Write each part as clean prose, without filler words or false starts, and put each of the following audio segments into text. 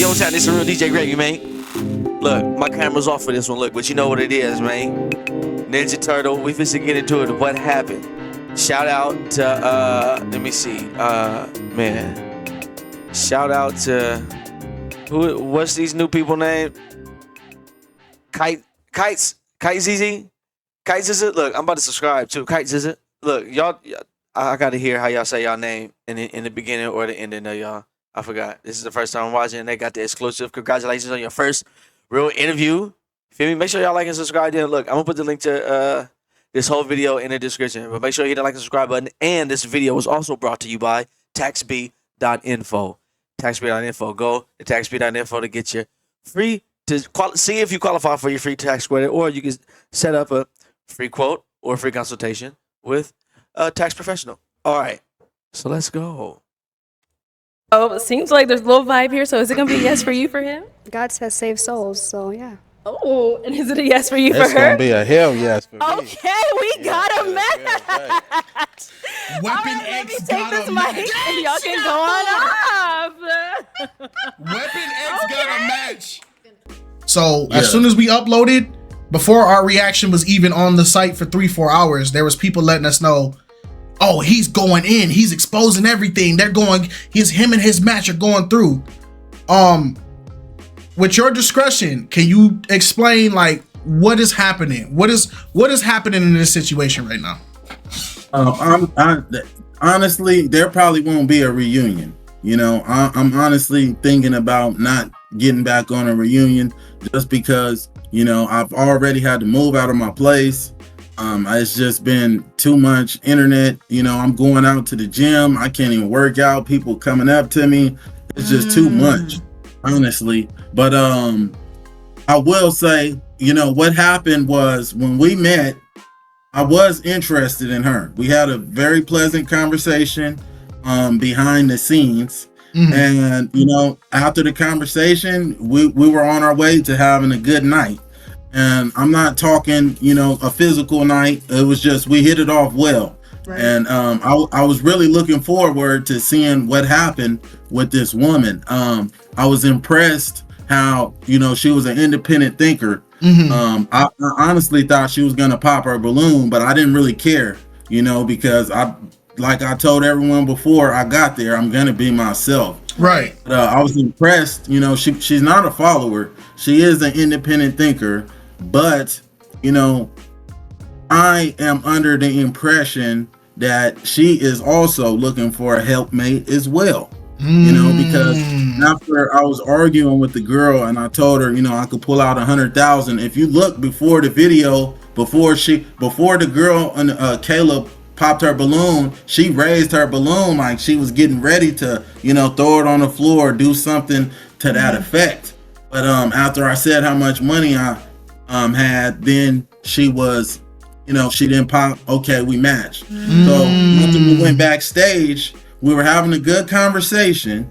Yo, what's happening? It's the real DJ Gravy, man. Look, my camera's off for this one. Look, but you know what it is, man. Ninja Turtle. We finna get into it. What happened? Shout out to let me see. Man. Shout out to what's these new people name? Kites ZZ? Kites is it? Look, I'm about to subscribe to Kites is it? Look, y'all, I gotta hear how y'all say y'all name in the beginning or the ending of y'all. I forgot. This is the first time I'm watching, and they got the exclusive. Congratulations on your first real interview. Feel me? Make sure y'all like and subscribe. Then look, I'm gonna put the link to this whole video in the description. But make sure you hit the like and subscribe button. And this video was also brought to you by taxb.info. Taxb.info. Go to taxb.info to get your free see if you qualify for your free tax credit, or you can set up a free quote or a free consultation with a tax professional. All right, so let's go. Oh, it seems like there's a little vibe here. So is it gonna be a yes for you for him? God says save souls, so yeah. Oh, and is it a yes for you It's for her? gonna be a hell yes for me. Okay, we got a match. Weapon Let me X take got this a mic match. and y'all can go on off. Weapon X got a match. So as soon as we uploaded, before our reaction was even on the site for 3-4 hours, there was people letting us know, oh, he's going in, he's exposing everything. Him and his match are going through. With your discretion, can you explain like what is happening? What is happening in this situation right now? Honestly, there probably won't be a reunion. You know, I'm honestly thinking about not getting back on a reunion just because, you know, I've already had to move out of my place. It's just been too much internet. You know, I'm going out to the gym. I can't even work out. People coming up to me. It's just too much, honestly. But I will say, you know, what happened was when we met, I was interested in her. We had a very pleasant conversation behind the scenes. Mm-hmm. And, you know, after the conversation, we were on our way to having a good night. And I'm not talking, you know, a physical night. It was just, we hit it off well. Right. And I was really looking forward to seeing what happened with this woman. I was impressed how, you know, she was an independent thinker. Mm-hmm. I honestly thought she was going to pop her balloon, but I didn't really care, you know, because like I told everyone before I got there, I'm going to be myself. Right. But, I was impressed. You know, she's not a follower. She is an independent thinker. But, you know, I am under the impression that she is also looking for a helpmate as well. You know, because after I was arguing with the girl and I told her, you know, I could pull out 100,000. If you look before the video, before the girl and Caleb popped her balloon, she raised her balloon like she was getting ready to, you know, throw it on the floor, do something to that effect. But after I said how much money I had, then she was, you know, she didn't pop. Okay, we matched. So after we went backstage, we were having a good conversation,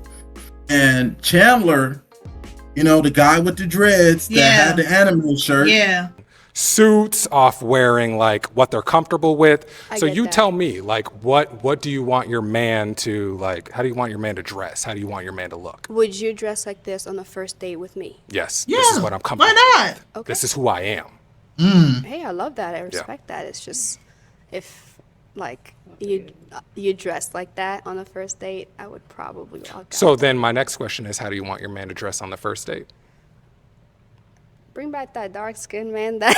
and Chandler, you know, the guy with the dreads that had the anime shirt, suits off wearing like what they're comfortable with. So you tell me, like, what do you want your man to, like, how do you want your man to dress? How do you want your man to look? Would you dress like this on the first date with me? Yes. Yeah, this is what I'm comfortable why not? with. Okay. This is who I am. Hey, I love that. I respect that. It's just, if like you dressed like that on the first date, I would probably walk out. So then my next question is, how do you want your man to dress on the first date? Bring back that dark skinned man, that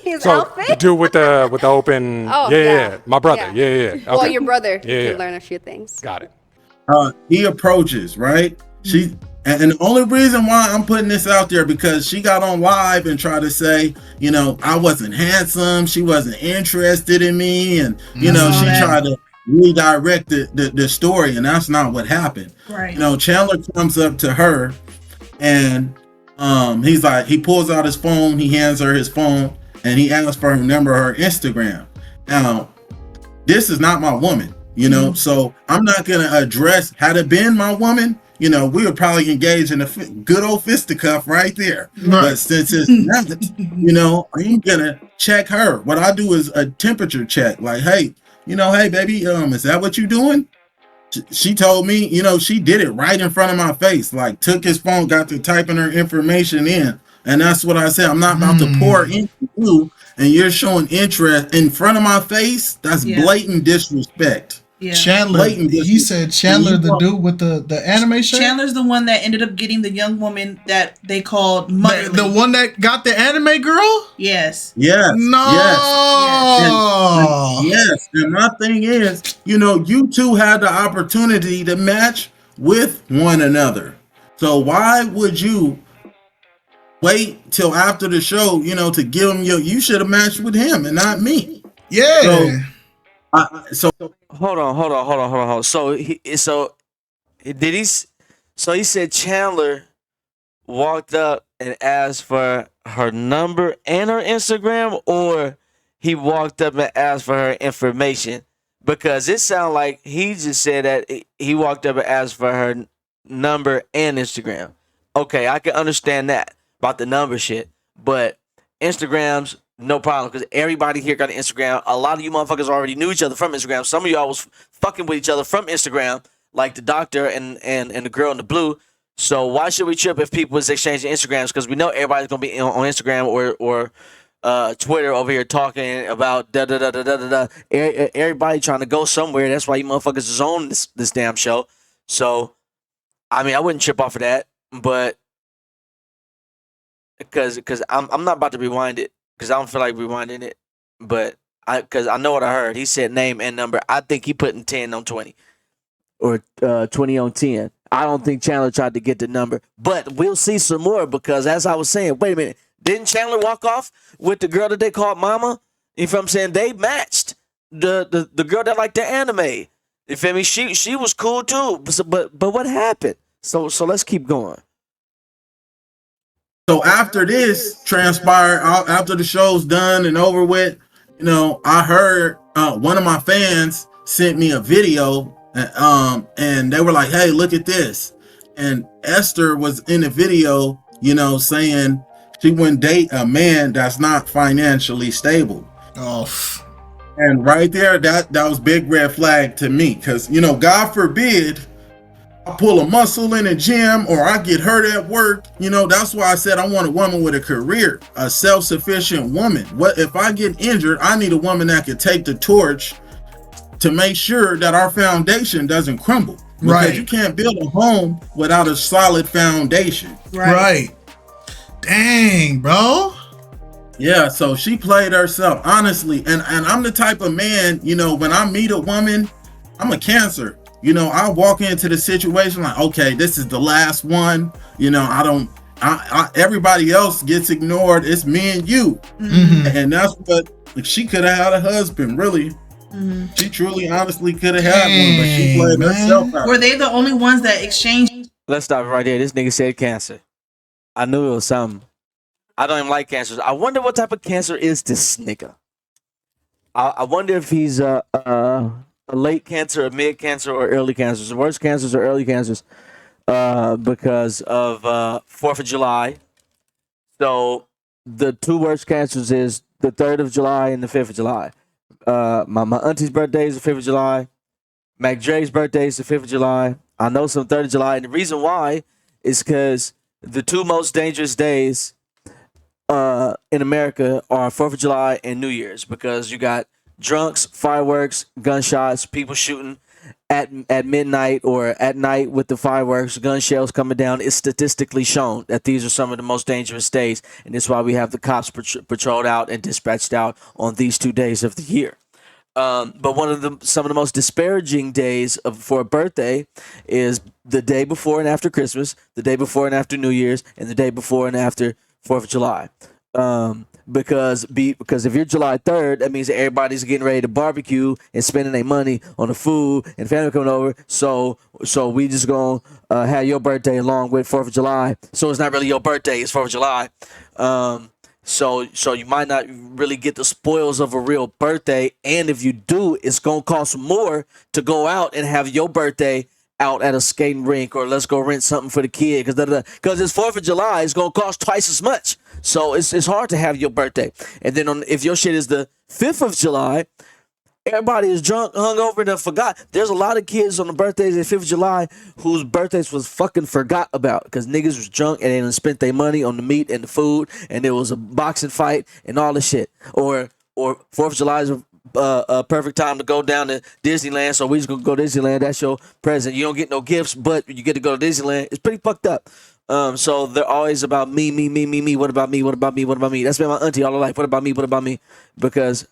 his So outfit. do with the open. Oh, yeah. My brother. Yeah. Okay. Well, your brother Yeah. can learn a few things. Got it. he approaches, right? And the only reason why I'm putting this out there, because she got on live and tried to say, you know, I wasn't handsome, she wasn't interested in me, and you know, she tried to redirect the story, and that's not what happened. Right. You know, Chandler comes up to her, and he's like, he pulls out his phone, he hands her his phone, and he asks for her number, her Instagram. Now, this is not my woman, you know, so I'm not gonna address, had it been my woman, you know, we would probably engage in a good old fisticuff right there. Right. But since it's not, you know, I'm gonna check her. What I do is a temperature check, like, hey, you know, hey baby, is that what you doing? she told me, she did it right in front of my face. Like, took his phone, got to typing her information in. And that's what I said. I'm not about to pour into you, and you're showing interest in front of my face. That's blatant disrespect. Yeah. Chandler, Blatant he disrespect. said Chandler, the dude with the anime shirt. Chandler's the one that ended up getting the young woman that they called Motherly. The one that got the anime girl? Yes. Yes. No. Yes. And my thing is, you two had the opportunity to match with one another. So why would you wait till after the show, to give him you should have matched with him and not me. Yeah. So Hold on. So he said Chandler walked up and asked for her number and her Instagram, or he walked up and asked for her information? Because it sounded like he just said that he walked up and asked for her number and Instagram. Okay, I can understand that about the number shit, but Instagrams, no problem, because everybody here got an Instagram. A lot of you motherfuckers already knew each other from Instagram. Some of y'all was fucking with each other from Instagram, like the doctor and the girl in the blue. So why should we trip if people is exchanging Instagrams? Because we know everybody's gonna be on Instagram or Twitter over here talking about da da da da da da. Everybody trying to go somewhere. That's why you motherfuckers is on this damn show. So, I mean, I wouldn't trip off of that, but because I'm not about to rewind it, because I don't feel like rewinding it, but because I know what I heard. He said name and number. I think he putting 10 on 20 or 20 on 10. I don't think Chandler tried to get the number, but we'll see some more, because as I was saying, wait a minute, didn't Chandler walk off with the girl that they called Mama? You feel what I'm saying? They matched the girl that liked the anime. You feel me? She was cool too, but what happened? So let's keep going. So after this transpired, after the show's done and over with, I heard one of my fans sent me a video, and they were like, "Hey, look at this." And Esther was in the video, saying she wouldn't date a man that's not financially stable. Oh. And right there, that was big red flag to me, because God forbid I pull a muscle in a gym or I get hurt at work. That's why I said I want a woman with a career, a self-sufficient woman. What if I get injured? I need a woman that can take the torch to make sure that our foundation doesn't crumble. Because you can't build a home without a solid foundation. Right. Dang, bro. Yeah, so she played herself, honestly. And I'm the type of man, when I meet a woman, I'm a Cancer. I walk into the situation like, okay, this is the last one. Everybody else gets ignored. It's me and you. Mm-hmm. And that's what she could have had a husband, really. Mm-hmm. She truly, honestly could have had one, but she played herself out. Were they the only ones that exchanged? Let's stop right there. This nigga said Cancer. I knew it was something. I don't even like cancers. I wonder what type of cancer is this nigga. I wonder if he's a late cancer, a mid cancer, or early cancers. The worst cancers are early cancers because of 4th of July. So the two worst cancers is the 3rd of July and the 5th of July. My auntie's birthday is the 5th of July. Mac Dre's birthday is the 5th of July. I know some 3rd of July. And the reason why is because the two most dangerous days in America are 4th of July and New Year's, because you got drunks, fireworks, gunshots, people shooting at midnight or at night with the fireworks, gun shells coming down. It's statistically shown that these are some of the most dangerous days, and that's why we have the cops patrolled out and dispatched out on these 2 days of the year. But some of the most disparaging days for a birthday is the day before and after Christmas, the day before and after New Year's, and the day before and after 4th of July. Because if you're July 3rd, that means that everybody's getting ready to barbecue and spending their money on the food and family coming over. So we just gonna have your birthday along with 4th of July. So it's not really your birthday; it's 4th of July. So you might not really get the spoils of a real birthday, and if you do, it's gonna cost more to go out and have your birthday out at a skating rink, or let's go rent something for the kid, because it's 4th of July, it's gonna cost twice as much. So it's hard to have your birthday. And then if your shit is the 5th of July, Everybody is drunk, hungover, and forgot. There's a lot of kids on the birthdays of 5th of July whose birthdays was fucking forgot about because niggas was drunk and they done spent their money on the meat and the food, and there was a boxing fight and all this shit. Or 4th of July is a perfect time to go down to Disneyland, so we just gonna go to Disneyland. That's your present. You don't get no gifts, but you get to go to Disneyland. It's pretty fucked up. So they're always about me. What about me? What about me? What about me? That's been my auntie all her life. What about me? What about me? Because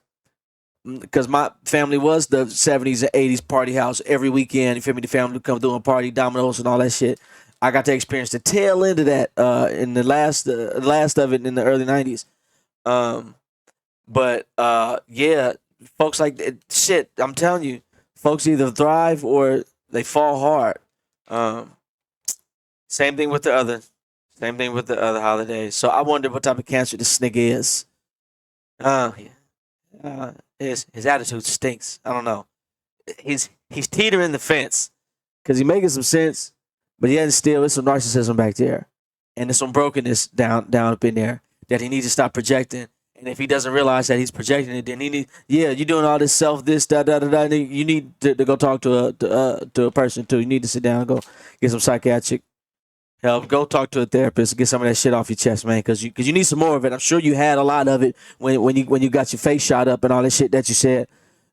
my family was the 70s and 80s party house every weekend. You feel me? The family would come through and party, dominoes and all that shit. I got to experience the tail end of that in the last of it in the early 90s. But yeah, folks like that, shit, I'm telling you, folks either thrive or they fall hard. Same thing with the other holidays. So I wonder what type of cancer this nigga is. His attitude stinks. I don't know. He's teetering the fence because he's making some sense, but yet still there's some narcissism back there, and there's some brokenness down up in there that he needs to stop projecting. And if he doesn't realize that he's projecting it, then he need you're doing all this self this da. You need to go talk to a person too. You need to sit down and go get some psychiatric help. Go talk to a therapist and get some of that shit off your chest, man, because you need some more of it. I'm sure you had a lot of it when you got your face shot up and all that shit that you said.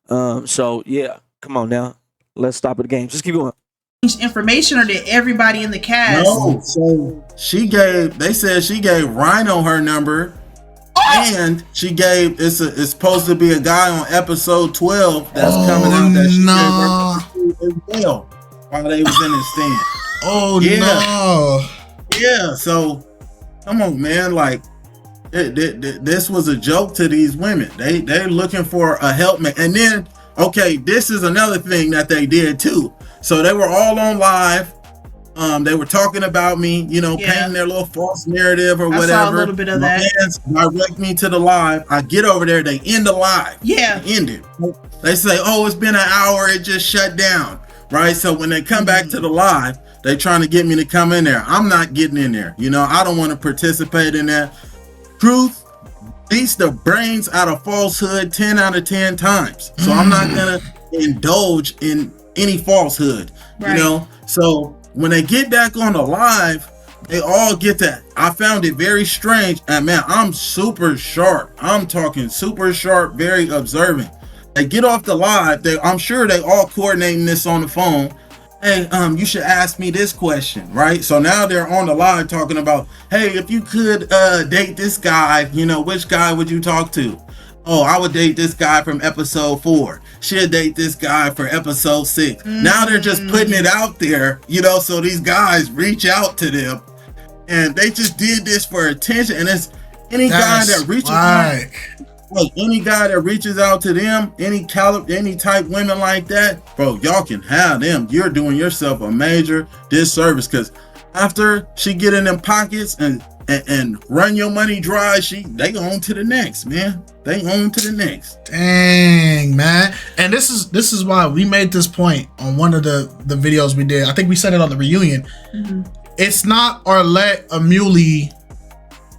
So yeah, come on now, let's stop at the game. Just keep going. Information, or did everybody in the cast? No, so they said she gave Rhino her number, and she gave it's supposed to be a guy on episode 12 that's coming out that she gave her as well while they was in his stand. Oh yeah. no! Yeah, so come on, man. Like this was a joke to these women. They're looking for a helpmate, and then okay, this is another thing that they did too. So they were all on live. They were talking about me, painting their little false narrative or whatever. I saw a little bit of that. Fans direct me to the live. I get over there. They end the live. Yeah, they end it. They say, "Oh, it's been an hour. It just shut down." Right. So when they come back to the live, they trying to get me to come in there. I'm not getting in there. I don't want to participate in that. Truth beats the brains out of falsehood 10 out of 10 times. So I'm not going to indulge in any falsehood, right. So when they get back on the live, they all get that. I found it very strange. And man, I'm super sharp. I'm talking super sharp, very observant. They get off the live. I'm sure they all coordinating this on the phone. Hey, you should ask me this question, right? So now they're on the live talking about, hey, if you could date this guy, which guy would you talk to? Oh, I would date this guy from episode 4. She'll date this guy for episode 6. Now they're just putting it out there, so these guys reach out to them, and they just did this for attention. And it's any guy that reaches out. Like any guy that reaches out to them, any type women like that, bro, y'all can have them. You're doing yourself a major disservice, because after she get in them pockets and run your money dry, they go on to the next, man. They on to the next. Dang, man. And this is why we made this point on one of the videos we did. I think we said it on the reunion. It's not Arlette Amuli.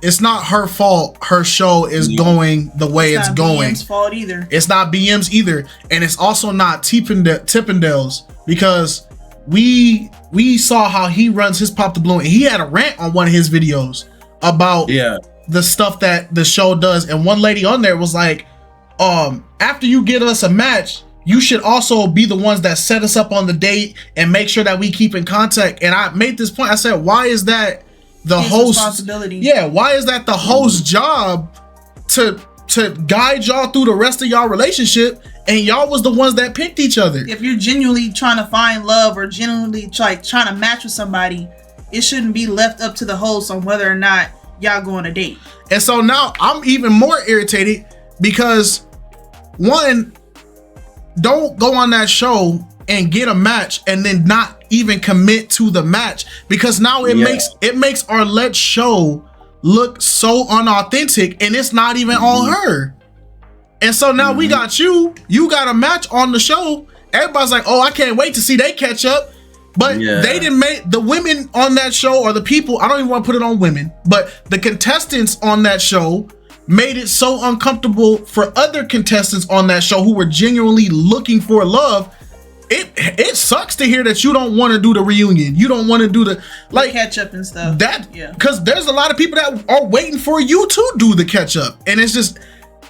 It's not her fault her show is going the way it's going. It's not BM's fault either. It's not BM's either. And it's also not Tippendale's, because we saw how he runs his Pop the Balloon. He had a rant on one of his videos about the stuff that the show does. And one lady on there was like, after you get us a match, you should also be the ones that set us up on the date and make sure that we keep in contact. And I made this point. I said, why is that the host responsibility? Yeah, why is that the host's job to guide y'all through the rest of y'all relationship, and y'all was the ones that picked each other? If you're genuinely trying to find love or genuinely trying to match with somebody, it shouldn't be left up to the host on whether or not y'all go on a date. And so now I'm even more irritated because, one, don't go on that show and get a match and then not even commit to the match, because now it makes Arlette's show look so unauthentic, and it's not even on her. And so now we got you got a match on the show. Everybody's like, oh, I can't wait to see they catch up. But they didn't make the women on that show, or the people, I don't even want to put it on women, but the contestants on that show made it so uncomfortable for other contestants on that show who were genuinely looking for love. It sucks to hear that you don't want to do the reunion. You don't want to do the catch up and stuff. Because there's a lot of people that are waiting for you to do the catch up, and it's just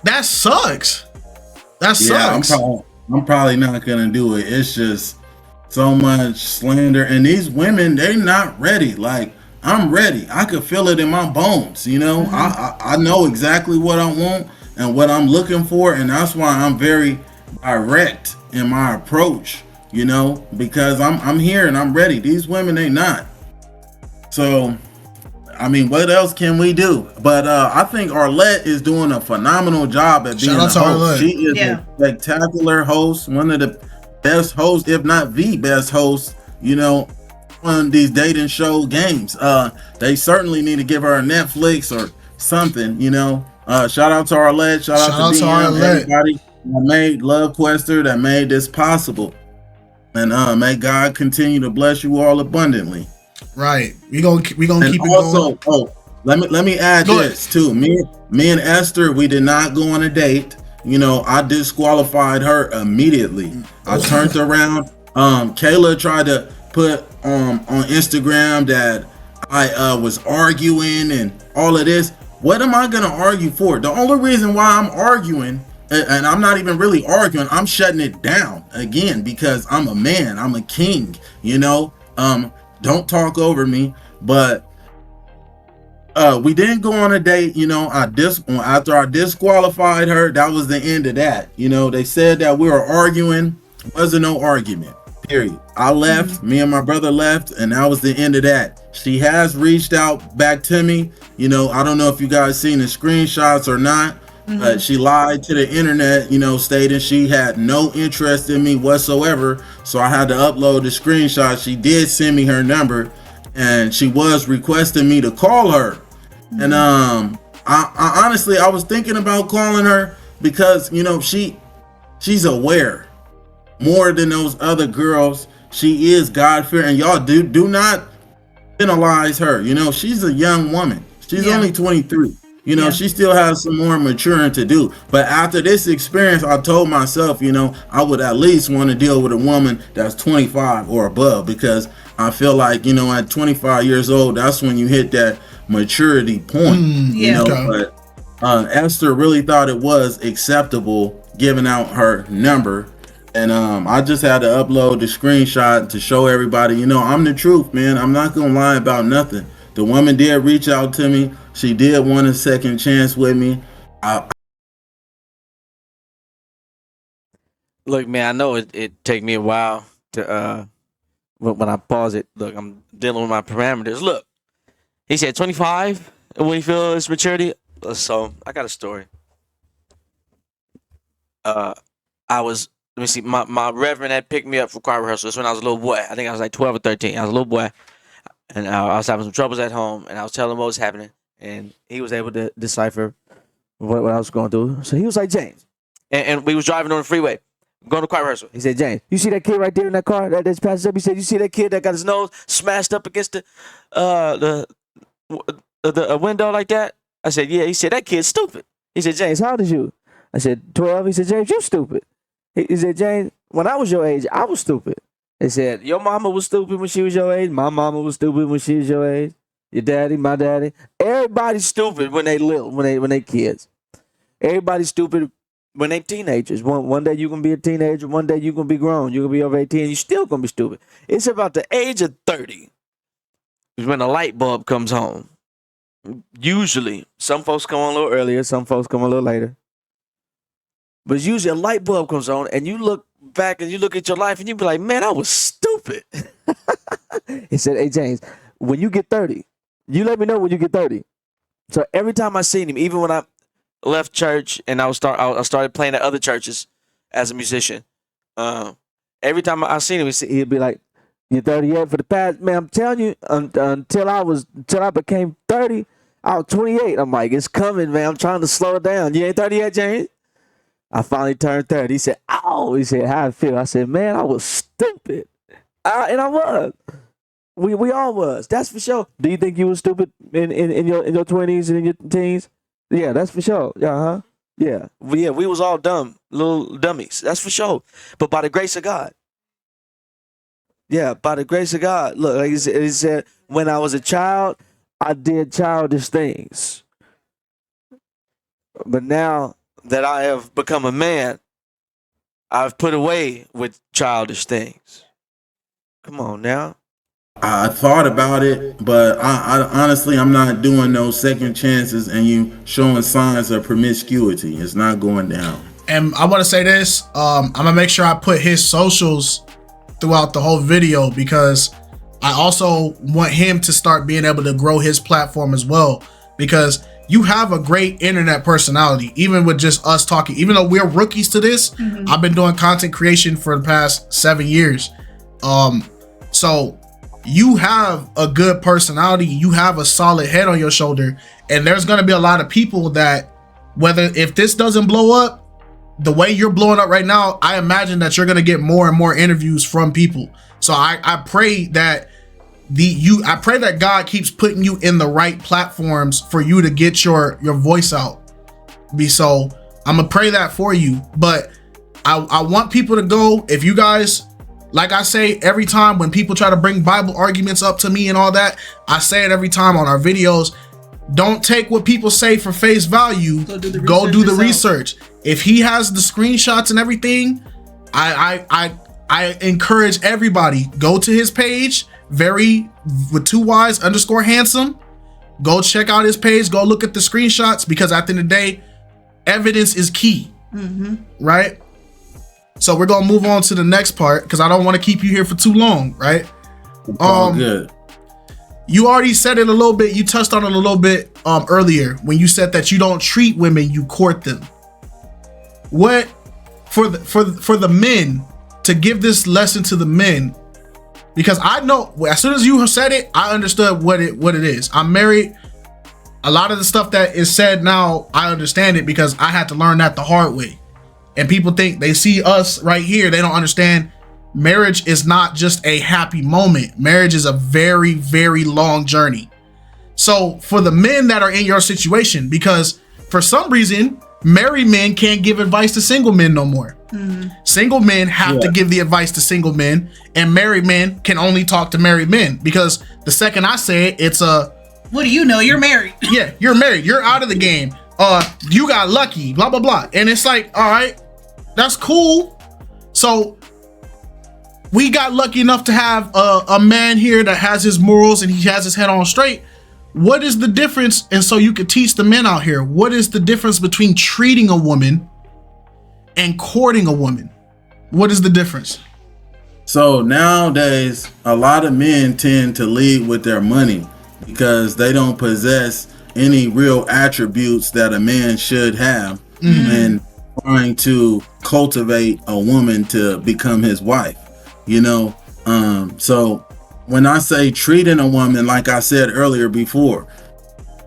that sucks. That sucks. I'm probably not gonna do it. It's just so much slander, and these women, they not ready. Like, I'm ready. I could feel it in my bones. You know, I know exactly what I want and what I'm looking for, and that's why I'm very direct in my approach. You know, because I'm here and I'm ready. These women, they not. So, I mean, what else can we do? But I think Arlette is doing a phenomenal job at being a host. Arlette. She is a spectacular host, one of the best hosts, if not the best host, you know, on these dating show games. They certainly need to give her a Netflix or something, you know. Shout out to Arlette. Shout out to Arlette. Everybody that made Love Quester, that made this possible. And may God continue to bless you all abundantly. Right. We gonna keep it also, going. Let me add this too. Me and Esther, we did not go on a date. You know, I disqualified her immediately. I turned around. Kayla tried to put on Instagram that I was arguing and all of this. What am I gonna argue for? The only reason why I'm arguing, and I'm not even really arguing, I'm shutting it down again because I'm a man, I'm a king, you know. Don't talk over me. But we didn't go on a date, you know. After I disqualified her, that was the end of that. You know, they said that we were arguing. Wasn't no argument, period. I left, me and my brother left, and that was the end of that. She has reached out back to me. You know, I don't know if you guys seen the screenshots or not. She lied to the internet, you know, stating she had no interest in me whatsoever. So I had to upload the screenshot. She did send me her number, and she was requesting me to call her. And I honestly, I was thinking about calling her because, you know, she's aware more than those other girls. She is God-fearing. Y'all do not penalize her. You know, she's a young woman. She's only 23. You know, she still has some more maturing to do. But after this experience, I told myself, you know, I would at least want to deal with a woman that's 25 or above, because I feel like, you know, at 25 years old, that's when you hit that maturity point. You know, but Esther really thought it was acceptable giving out her number. And I just had to upload the screenshot to show everybody, you know, I'm the truth, man. I'm not going to lie about nothing. The woman did reach out to me. She did want a second chance with me. Look, man, I know it take me a while to when I pause it. Look, I'm dealing with my parameters. Look, he said 25 when he feels his maturity. So I got a story. Let me see, my reverend had picked me up for choir rehearsal. That's when I was a little boy. I think I was like 12 or 13. I was a little boy. And I was having some troubles at home, and I was telling him what was happening, and he was able to decipher what I was going through. So he was like, James, and we was driving on the freeway, going to choir rehearsal. He said, James, you see that kid right there in that car that's passed up? He said, you see that kid that got his nose smashed up against the window like that? I said, yeah. He said, that kid's stupid. He said, James, how old is you? I said, 12. He said, James, you stupid. He said, James, when I was your age, I was stupid. They said, your mama was stupid when she was your age. My mama was stupid when she was your age. Your daddy, my daddy. Everybody's stupid when they little, when they kids. Everybody's stupid when they teenagers. One day you're going to be a teenager. One day you're going to be grown. You're going to be over 18. You're still going to be stupid. It's about the age of 30 is when a light bulb comes home. Usually, some folks come on a little earlier. Some folks come a little later. But usually a light bulb comes on, and you look back and you look at your life and you be like, man, I was stupid. He said, hey, James, when you get 30, you let me know when you get 30. So every time I seen him, even when I left church and I started playing at other churches as a musician, every time I seen him, he'd be like, you 30 yet? For the past, man, I'm telling you, until I became 30, I was 28. I'm like, it's coming, man. I'm trying to slow it down. You ain't 30 yet, James? I finally turned 30. He said, ow. He said, how I feel? I said, man, I was stupid. And I was. We all was. That's for sure. Do you think you were stupid in your 20s and in your teens? Yeah, that's for sure. Yeah, huh? Yeah. We was all dumb, little dummies. That's for sure. But by the grace of God. Yeah, by the grace of God. Look, like he said, when I was a child, I did childish things. But now that I have become a man, I've put away with childish things. Come on now. I thought about it, but I honestly, I'm not doing no second chances and you showing signs of promiscuity. It's not going down. And I want to say this. I'm gonna make sure I put his socials throughout the whole video because I also want him to start being able to grow his platform as well. Because you have a great internet personality, even with just us talking. Even though we're rookies to this, I've been doing content creation for the past 7 years. So you have a good personality, you have a solid head on your shoulder, and there's going to be a lot of people that, whether if this doesn't blow up the way you're blowing up right now, I imagine that you're going to get more and more interviews from people. So I pray that I pray that God keeps putting you in the right platforms for you to get your voice out. So I'm gonna pray that for you, but I want people to go. If you guys, like I say every time when people try to bring Bible arguments up to me and all that, I say it every time on our videos. Don't take what people say for face value. Go do the research. If he has the screenshots and everything, I encourage everybody, go to his page, with 2 Y's _handsome. Go check out his page. Go look at the screenshots, because at the end of the day, evidence is key. Right? So we're gonna move on to the next part because I don't want to keep you here for too long, right? Good. You already said it a little bit. You touched on it a little bit earlier when you said that you don't treat women, you court them. What for the men, to give this lesson to the men, because I know as soon as you said it, I understood what it is. I'm married. A lot of the stuff that is said now, I understand it because I had to learn that the hard way. And people think they see us right here, they don't understand. Marriage is not just a happy moment. Marriage is a very, very long journey. So for the men that are in your situation, because for some reason, married men can't give advice to single men no more. Single men have to give the advice to single men, and married men can only talk to married men, because the second I say it, it's a, what do you know? You're married. Yeah, you're married. You're out of the game. You got lucky, blah, blah, blah. And it's like, all right, that's cool. So we got lucky enough to have a man here that has his morals and he has his head on straight. What is the difference? And so you could teach the men out here, what is the difference between treating a woman and courting a woman? What is the difference? So nowadays, a lot of men tend to lead with their money because they don't possess any real attributes that a man should have, and trying to cultivate a woman to become his wife, so when I say treating a woman, like I said earlier before,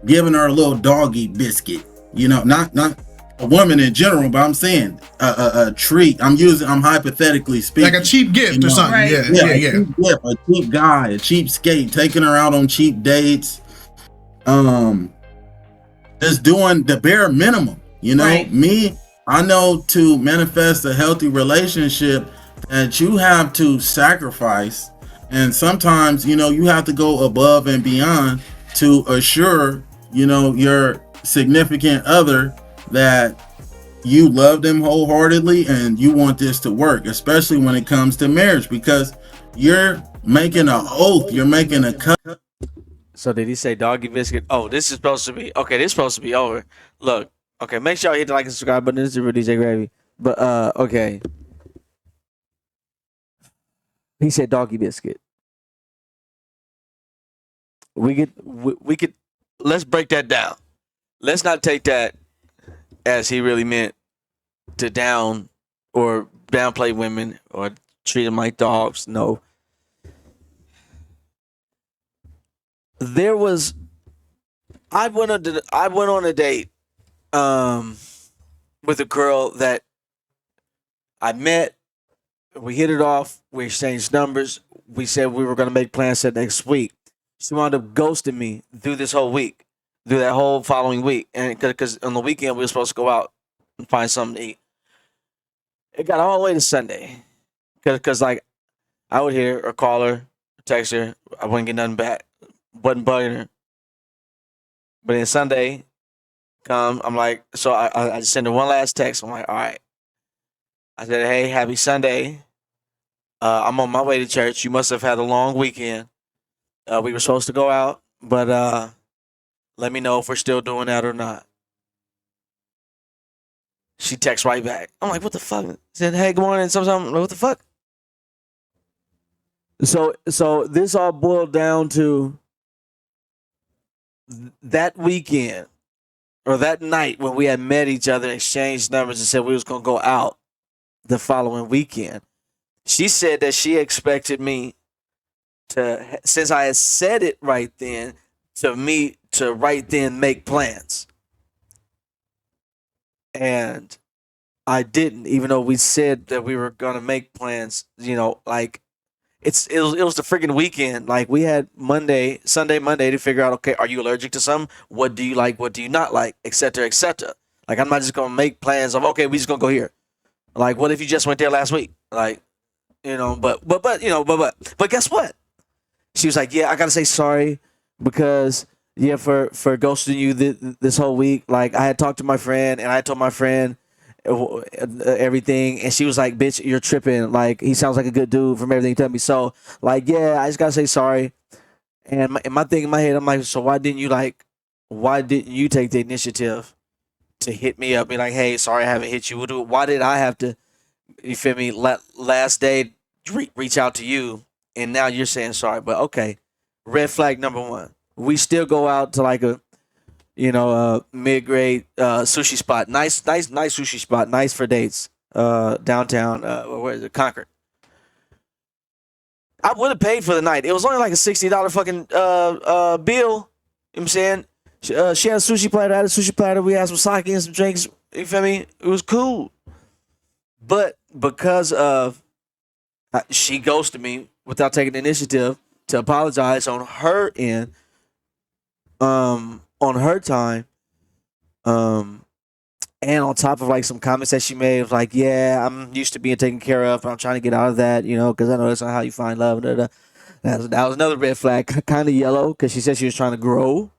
giving her a little doggy biscuit, not a woman in general, but I'm saying a treat. I'm hypothetically speaking, like a cheap gift or something. Right. Yeah. A cheap guy, a cheap skate, taking her out on cheap dates, just doing the bare minimum. Me, I know to manifest a healthy relationship that you have to sacrifice, and sometimes you have to go above and beyond to assure your significant other that you love them wholeheartedly and you want this to work, especially when it comes to marriage, because you're making an oath, you're making a cut. So did he say doggy biscuit? Oh, this is supposed to be okay. This is supposed to be over. Look, okay. Make sure you hit the like and subscribe button. This is the Real DJ Gravy. But okay. He said doggy biscuit. We could let's break that down. Let's not take that as he really meant to down or downplay women or treat them like dogs. No. I went on a date with a girl that I met. We hit it off. We exchanged numbers. We said we were going to make plans for next week. She wound up ghosting me through this whole week. through that whole following week, and because on the weekend we were supposed to go out and find something to eat. It got all the way to Sunday, because like I would hear or call her, text her, I wouldn't get nothing back, wasn't bugging her. But then Sunday come, I'm like, so I just send her one last text. I'm like, all right. I said, hey, happy Sunday. I'm on my way to church. You must have had a long weekend. We were supposed to go out, but let me know if we're still doing that or not. She texts right back. I'm like, what the fuck? Said, hey, good morning. Something. What the fuck? So this all boiled down to that weekend or that night when we had met each other, exchanged numbers, and said we was gonna go out the following weekend. She said that she expected me to, since I had said it right then, to right then make plans. And I didn't, even though we said that we were gonna make plans. Like it was the freaking weekend. Like we had Sunday, Monday to figure out. Okay, are you allergic to something? What do you like? What do you not like? Etc. Etc. Like I'm not just gonna make plans of okay, we just gonna go here. Like what if you just went there last week? Like but guess what? She was like, yeah, I gotta say sorry because yeah, for ghosting you this whole week. Like I had talked to my friend and I told my friend everything, and she was like, bitch, you're tripping. Like he sounds like a good dude from everything you tell me. So like, yeah, I just gotta say sorry. And my thing in my head, I'm like, so why didn't you take the initiative to hit me up, be like, hey, sorry I haven't hit you. Why did I have to? You feel me? Last day, reach out to you, and now you're saying sorry. But okay, red flag number one. We still go out to like a, mid-grade sushi spot. Nice sushi spot. Nice for dates. Downtown. Where is it? Concord. I would have paid for the night. It was only like a $60 fucking bill. You know what I'm saying? She had a sushi platter. I had a sushi platter. We had some sake and some drinks. You feel me? It was cool. But because of she ghosted me without taking the initiative to apologize on her end, on her time, and on top of like some comments that she made of like, yeah, I'm used to being taken care of, but I'm trying to get out of that, because I know that's not how you find love. That was another red flag, kind of yellow, because she said she was trying to grow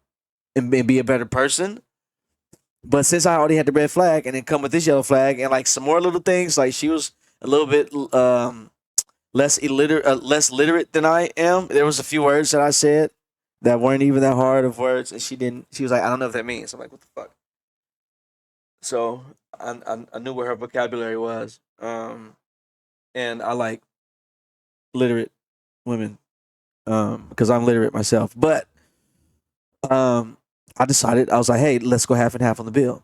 and be a better person. But since I already had the red flag and then come with this yellow flag and like some more little things, like she was a little bit less literate than I am. There was a few words that I said that weren't even that hard of words, and she was like, I don't know what that means. I'm like, what the fuck? So I knew where her vocabulary was, and I like literate women because I'm literate myself. But I decided, I was like, hey, let's go half and half on the bill.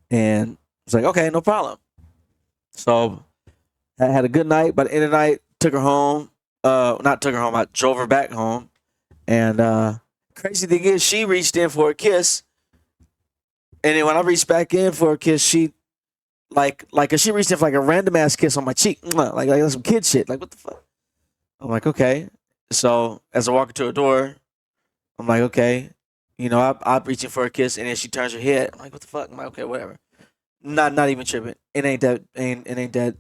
And I was like, okay, no problem. So I had a good night. By the end of the night, took her home. Not took her home, I drove her back home. And crazy thing is, she reached in for a kiss. And then when I reached back in for a kiss, she she reached in for like a random ass kiss on my cheek. Like some kid shit. Like, what the fuck? I'm like, okay. So as I walk into her door, I'm like, okay. I'm reaching for a kiss, and then she turns her head. I'm like, what the fuck? I'm like, okay, whatever. Not even tripping. It ain't that.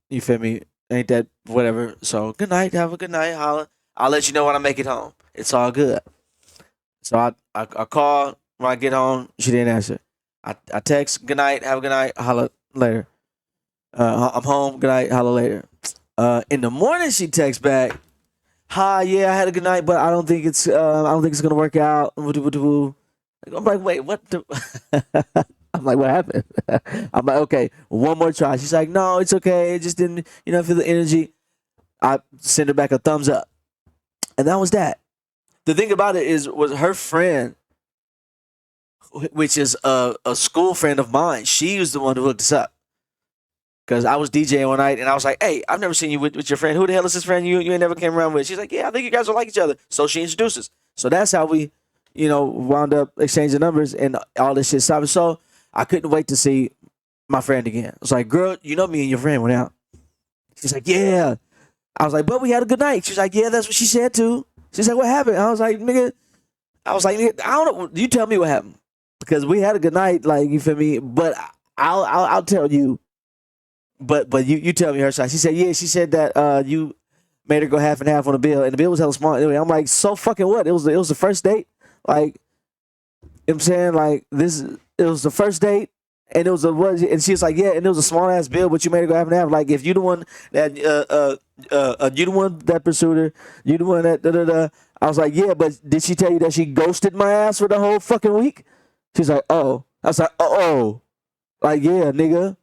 You feel me? Ain't that whatever? So good night. Have a good night. Holla. I'll let you know when I make it home. It's all good. So I call when I get home. She didn't answer. I text. Good night. Have a good night. Holla later. I'm home. Good night. Holla later. In the morning, she texts back. Hi, yeah, I had a good night, but I don't think it's gonna work out. I'm like, wait, what? I'm like, what happened? I'm like, okay, one more try. She's like, no, it's okay. It just didn't, feel the energy. I send her back a thumbs up, and that was that. The thing about it was her friend, which is a school friend of mine. She was the one who hooked us up. Because I was DJing one night, and I was like, hey, I've never seen you with your friend. Who the hell is this friend you ain't never came around with? She's like, yeah, I think you guys will like each other. So she introduced us. So that's how we, wound up exchanging numbers and all this shit started. So I couldn't wait to see my friend again. I was like, girl, me and your friend went out. She's like, yeah. I was like, but we had a good night. She's like, yeah, that's what she said too. She's like, what happened? I was like, nigga, I was like, I don't know. You tell me what happened because we had a good night. Like, you feel me? But I'll tell you. But you tell me her side. She said, yeah. She said that you made her go half and half on the bill, and the bill was hella small. Anyway, I'm like, so fucking what? It was the first date. Like, you know what I'm saying, like it was the first date. And it was and she's like, yeah, and it was a small ass bill, but you made her go half and half. Like, if you the one that you the one that pursued her, you the one that I was like, yeah, but did she tell you that she ghosted my ass for the whole fucking week? She's like, oh. I was like, oh, like, yeah, nigga,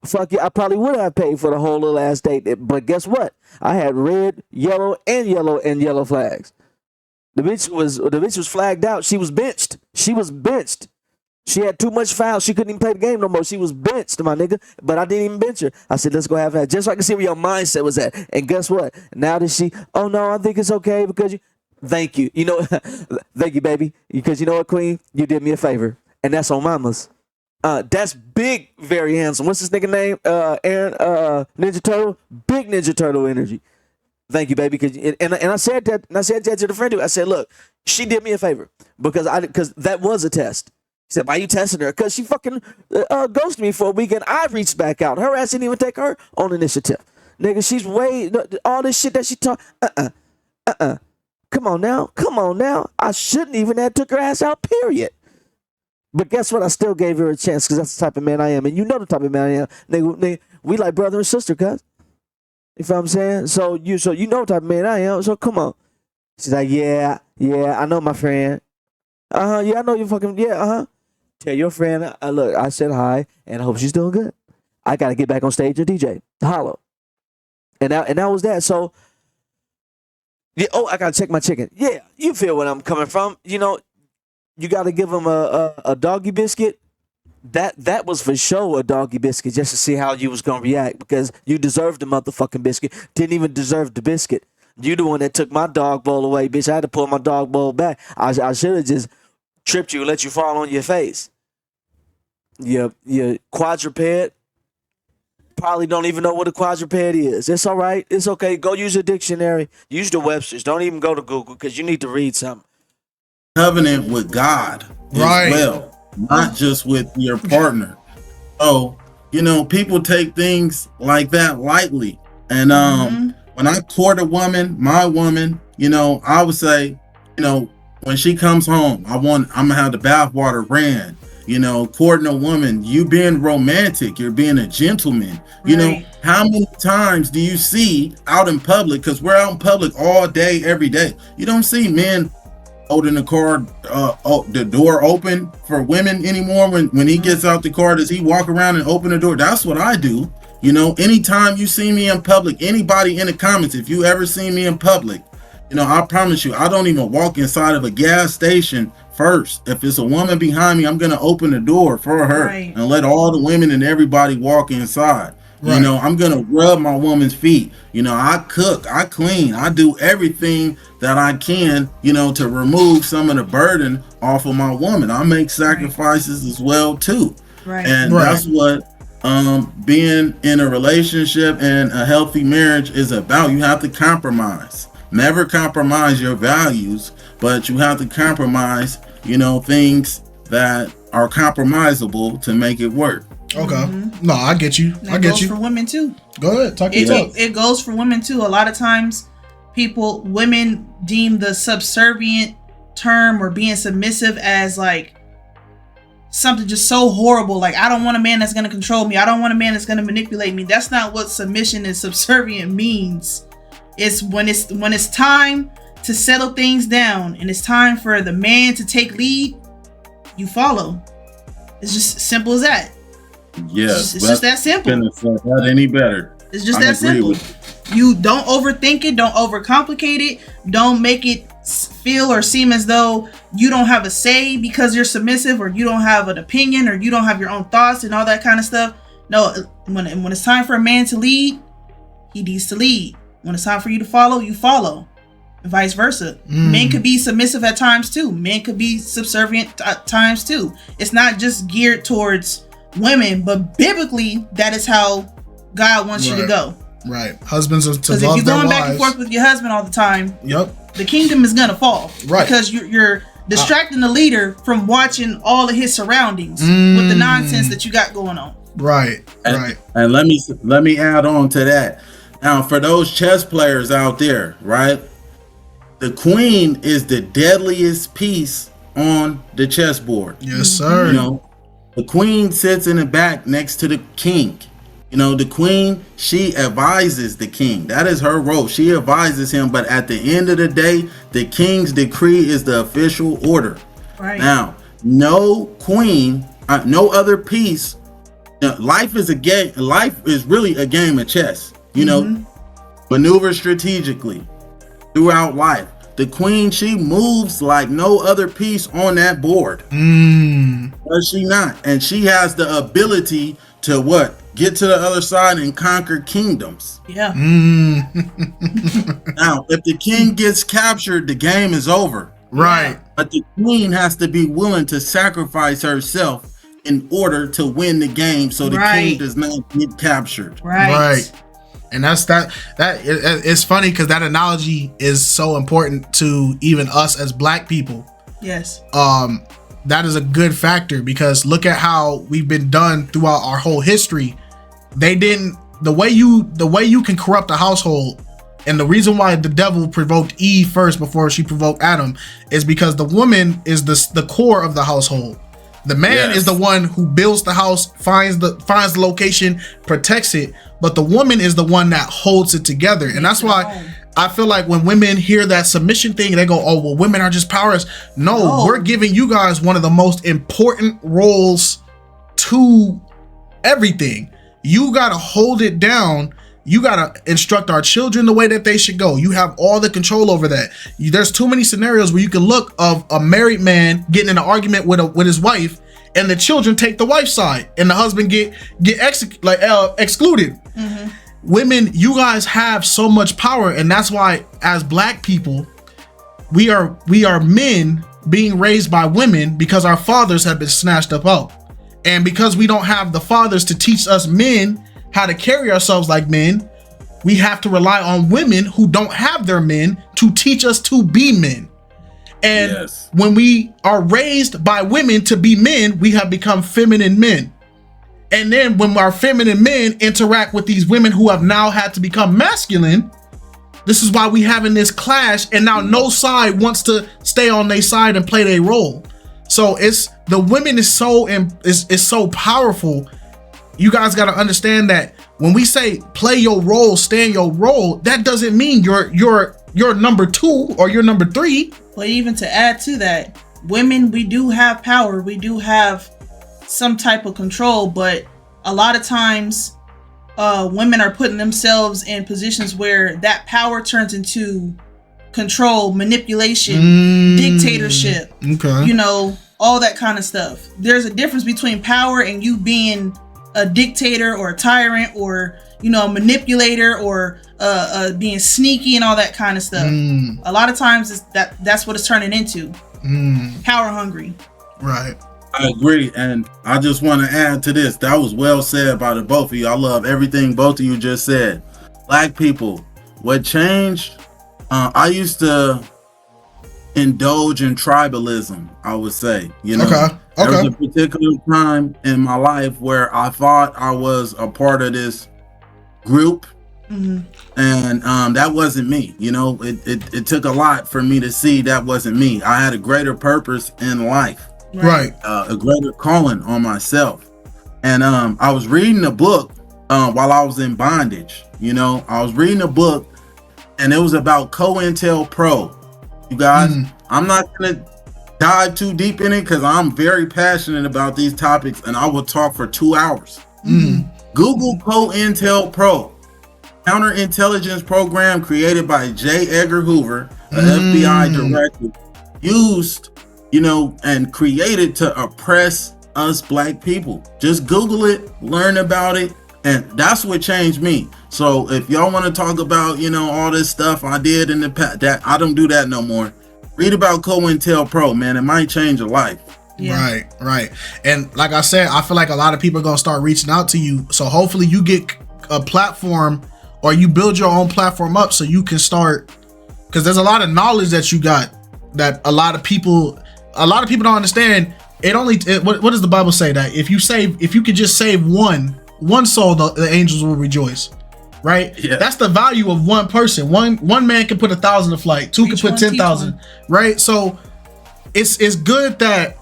fuck yeah, I probably would have paid for the whole little ass date, but guess what? I had red, yellow, and yellow flags. The bitch was flagged out. She was benched. She had too much fouls. She couldn't even play the game no more. She was benched, my nigga. But I didn't even bench her. I said, let's go have that. Just so I can see where your mindset was at. And guess what? Now that oh no, I think it's okay because you. Thank you. You know, thank you, baby. Because you know what, Queen? You did me a favor. And that's on mamas. That's big, very handsome. What's this nigga name? Aaron, Ninja Turtle? Big Ninja Turtle energy. Thank you, baby. And I said that to the friend too. I said, look, she did me a favor because that was a test. He said, why you testing her? Because she fucking ghosted me for a week and I reached back out. Her ass didn't even take her own initiative. Nigga, she's all this shit that she talk. Come on now. I shouldn't even have took her ass out, period. But guess what? I still gave her a chance because that's the type of man I am. And you know the type of man I am. Nigga, we like brother and sister, cuz. You feel what I'm saying? So you know the type of man I am. So come on. She's like, yeah, I know my friend. Yeah, I know you fucking, yeah, Tell your friend, look, I said hi, and I hope she's doing good. I got to get back on stage and DJ. Hollow. And that was that. So, yeah, I got to check my chicken. Yeah, you feel where I'm coming from. You know, you got to give him a doggy biscuit. That was for sure a doggy biscuit just to see how you was going to react because you deserved the motherfucking biscuit. Didn't even deserve the biscuit. You the one that took my dog bowl away, bitch. I had to pull my dog bowl back. I should have just tripped you and let you fall on your face. Your quadruped probably don't even know what a quadruped is. It's all right. It's okay. Go use a dictionary. Use the Webster's. Don't even go to Google because you need to read something. Covenant with God as well, not just with your partner. So, you know, people take things like that lightly. And when I court a woman, my woman, you know, I would say, you know, when she comes home, I'm gonna have the bathwater ran. You know, courting a woman, you being romantic, you're being a gentleman. You know, how many times do you see out in public? Because we're out in public all day, every day. You don't see men holding the car, the door open for women anymore. When he gets out the car, does he walk around and open the door? That's what I do. You know, anytime you see me in public, anybody in the comments, if you ever see me in public, you know, I promise you, I don't even walk inside of a gas station first. If it's a woman behind me, I'm going to open the door for her and let all the women and everybody walk inside. You know, I'm going to rub my woman's feet. You know, I cook, I clean, I do everything that I can, you know, to remove some of the burden off of my woman. I make sacrifices as well, too. And that's what being in a relationship and a healthy marriage is about. You have to compromise. Never compromise your values, but you have to compromise, you know, things that are compromisable to make it work. Okay. No, I get you. I get you. For women too. Go ahead. Talk your talk. It goes for women too. A lot of times women deem the subservient term or being submissive as like something just so horrible. Like, I don't want a man that's going to control me. I don't want a man that's going to manipulate me. That's not what submission and subservient means. It's when it's time to settle things down and it's time for the man to take lead, you follow. It's just simple as that. Yes, it's just that simple. That any better? It's just that simple. You don't overthink it. Don't overcomplicate it. Don't make it feel or seem as though you don't have a say because you're submissive, or you don't have an opinion, or you don't have your own thoughts and all that kind of stuff. No, when it's time for a man to lead, he needs to lead. When it's time for you to follow, you follow. And vice versa. Men could be submissive at times too. Men could be subservient at times too. It's not just geared towards women, but biblically, that is how God wants you to go. Right. Husbands are to love their wives. Because if you're going back and forth with your husband all the time, the kingdom is gonna fall. Right. Because you're distracting the leader from watching all of his surroundings with the nonsense that you got going on. Right. And let me add on to that. Now, for those chess players out there, right? The queen is the deadliest piece on the chessboard. Yes, sir. You know, the queen sits in the back next to the king. You know, the queen, she advises the king. That is her role. She advises him, but at the end of the day, the king's decree is the official order. Right. Now, no queen, no other piece. Life is a game. Life is really a game of chess. You know, maneuver strategically throughout life. The queen, she moves like no other piece on that board. Does she not? And she has the ability to what? Get to the other side and conquer kingdoms. Yeah. Now, if the king gets captured, the game is over. Right. But the queen has to be willing to sacrifice herself in order to win the game, so the king does not get captured. Right. And that's it's funny because that analogy is so important to even us as Black people. Yes. That is a good factor because look at how we've been done throughout our whole history. They didn't the way you can corrupt a household, and the reason why the devil provoked Eve first before she provoked Adam is because the woman is the core of the household. The man is the one who builds the house, finds the location, protects it, but the woman is the one that holds it together. And that's why I feel like when women hear that submission thing, they go, oh, well, women are just powerless. No, we're giving you guys one of the most important roles to everything. You got to hold it down. You got to instruct our children the way that they should go. You have all the control over that. There's too many scenarios where you can look of a married man getting in an argument with his wife, and the children take the wife's side, and the husband get excluded. Women, you guys have so much power, and that's why as Black people, we are men being raised by women because our fathers have been snatched up out, and because we don't have the fathers to teach us men how to carry ourselves like men, we have to rely on women who don't have their men to teach us to be men. And when we are raised by women to be men, we have become feminine men. And then when our feminine men interact with these women who have now had to become masculine, this is why we having this clash, and now no side wants to stay on their side and play their role. So the women is so powerful. You guys got to understand that when we say play your role, stay in your role, that doesn't mean you're number 2 or you're number 3. But even to add to that, women, we do have power. We do have some type of control, but a lot of times women are putting themselves in positions where that power turns into control, manipulation, dictatorship, you know, all that kind of stuff. There's a difference between power and you being a dictator or a tyrant or, you know, a manipulator or being sneaky and all that kind of stuff. A lot of times that's what it's turning into. Power hungry. Right. I agree, and I just want to add to this. That was well said by the both of you. I love everything both of you just said. Black people, what changed? I used to indulge in tribalism, I would say. You know, there was a particular time in my life where I thought I was a part of this group, and that wasn't me. You know, it took a lot for me to see that wasn't me. I had a greater purpose in life. Right. A greater calling on myself. And I was reading a book while I was in bondage. You know, I was reading a book and it was about COINTELPRO. You guys, I'm not gonna dive too deep in it because I'm very passionate about these topics and I will talk for 2 hours. Google COINTELPRO, counterintelligence program created by J. Edgar Hoover, an FBI director, used, you know, and created to oppress us Black people. Just Google it, learn about it, and that's what changed me. So if y'all want to talk about, you know, all this stuff I did in the past, that I don't do that no more. Read about COINTELPRO, man. It might change your life. Yeah. Right. And like I said, I feel like a lot of people are gonna start reaching out to you. So hopefully you get a platform or you build your own platform up so you can start, because there's a lot of knowledge that you got that a lot of people a lot of people don't understand. What does the Bible say? That if you could just save one soul, the angels will rejoice. Right? Yeah. That's the value of one person. One man can put 1,000 to flight. Two can put 10,000. Right? So it's good that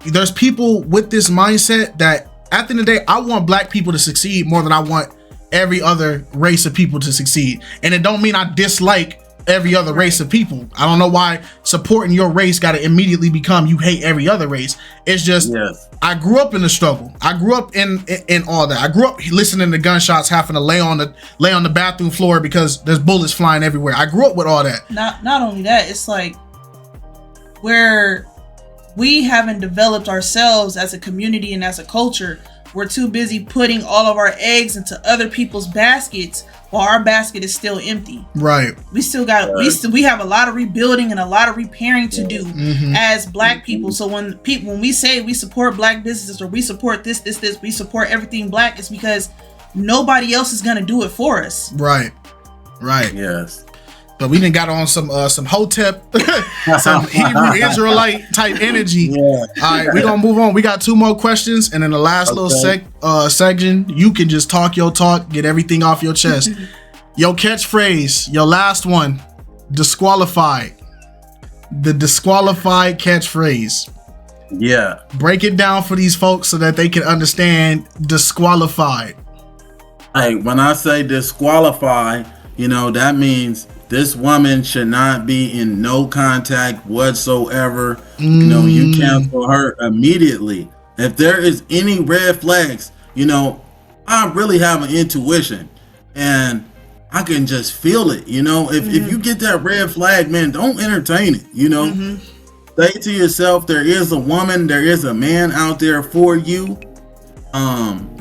there's people with this mindset that at the end of the day, I want black people to succeed more than I want every other race of people to succeed. And it don't mean I dislike every other race of people. I don't know why supporting your race got to immediately become you hate every other race. It's just, I grew up in the struggle. I grew up in all that. I grew up listening to gunshots, having to lay on the bathroom floor because there's bullets flying everywhere. I grew up with all that. Not only that, it's like where we haven't developed ourselves as a community and as a culture. We're too busy putting all of our eggs into other people's baskets while our basket is still empty. Right. We still got we have a lot of rebuilding and a lot of repairing to do as black people. So when we say we support black businesses or we support this, we support everything black, it's because nobody else is gonna do it for us. Right. Right. Yes. But we done got on some Hotep, some Hebrew Israelite type energy. Yeah. All right, we're gonna move on. We got 2 more questions, and in the last little section, you can just talk your talk, get everything off your chest. Your catchphrase, your last one, disqualified. The disqualified catchphrase. Yeah. Break it down for these folks so that they can understand disqualified. Hey, when I say disqualify, that means this woman should not be in no contact whatsoever. You cancel her immediately. If there is any red flags, I really have an intuition and I can just feel it. If you get that red flag, man, don't entertain it. Say to yourself, there is a woman, there is a man out there for you.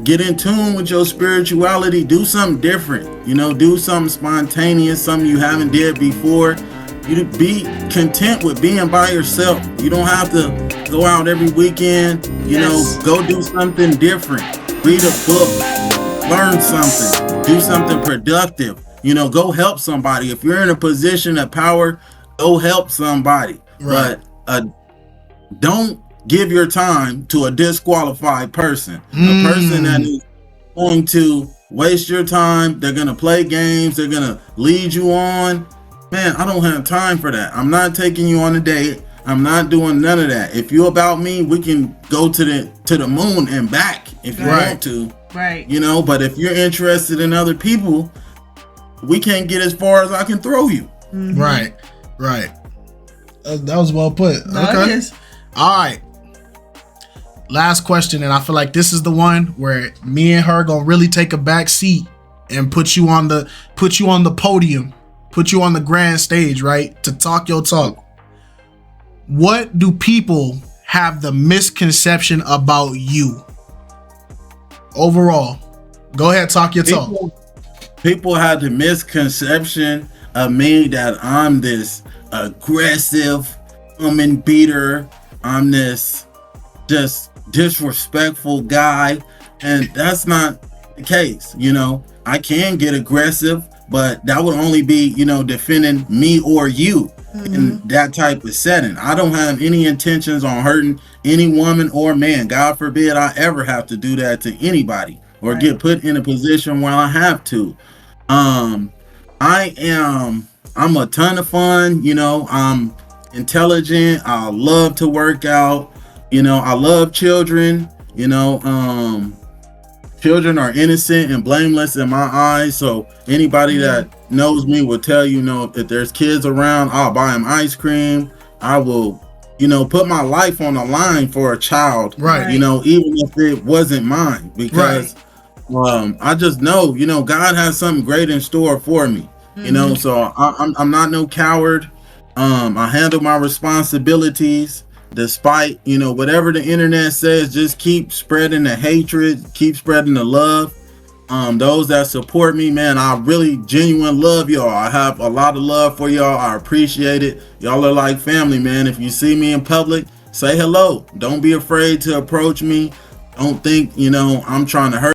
Get in tune with your spirituality. Do something different. Do something spontaneous, something you haven't did before. You be content with being by yourself. You don't have to go out every weekend. Go do something different. Read a book, learn something, do something productive. Go help somebody. If you're in a position of power, go help somebody. Right. But don't give your time to a disqualified person, a person that is going to waste your time. They're going to play games. They're going to lead you on. Man, I don't have time for that. I'm not taking you on a date. I'm not doing none of that. If you're about me, we can go to the moon and back if you want to. Right. But if you're interested in other people, we can't get as far as I can throw you. Right. That was well put. Okay. All right. Last question, and I feel like this is the one where me and her gonna really take a back seat and put you on the podium, put you on the grand stage, right? To talk your talk. What do people have the misconception about you? Overall. Go ahead, talk your talk. People have the misconception of me that I'm this aggressive woman beater. I'm this just disrespectful guy, and that's not the case. I can get aggressive, but that would only be defending me or you in that type of setting. I don't have any intentions on hurting any woman or man. God forbid I ever have to do that to anybody or get put in a position where I have to. I'm a ton of fun. I'm intelligent. I love to work out. I love children. Children are innocent and blameless in my eyes. So anybody that knows me will tell if there's kids around, I'll buy them ice cream. I will, put my life on the line for a child. Right. Even if it wasn't mine, because I just know, God has something great in store for me. So I'm not no coward. I handle my responsibilities. Despite whatever the internet says, just keep spreading the hatred, keep spreading the love. Those that support me, man, I really genuine love y'all. I have a lot of love for y'all. I appreciate it. Y'all are like family, man. If you see me in public, say hello. Don't be afraid to approach me. Don't think I'm trying to hurt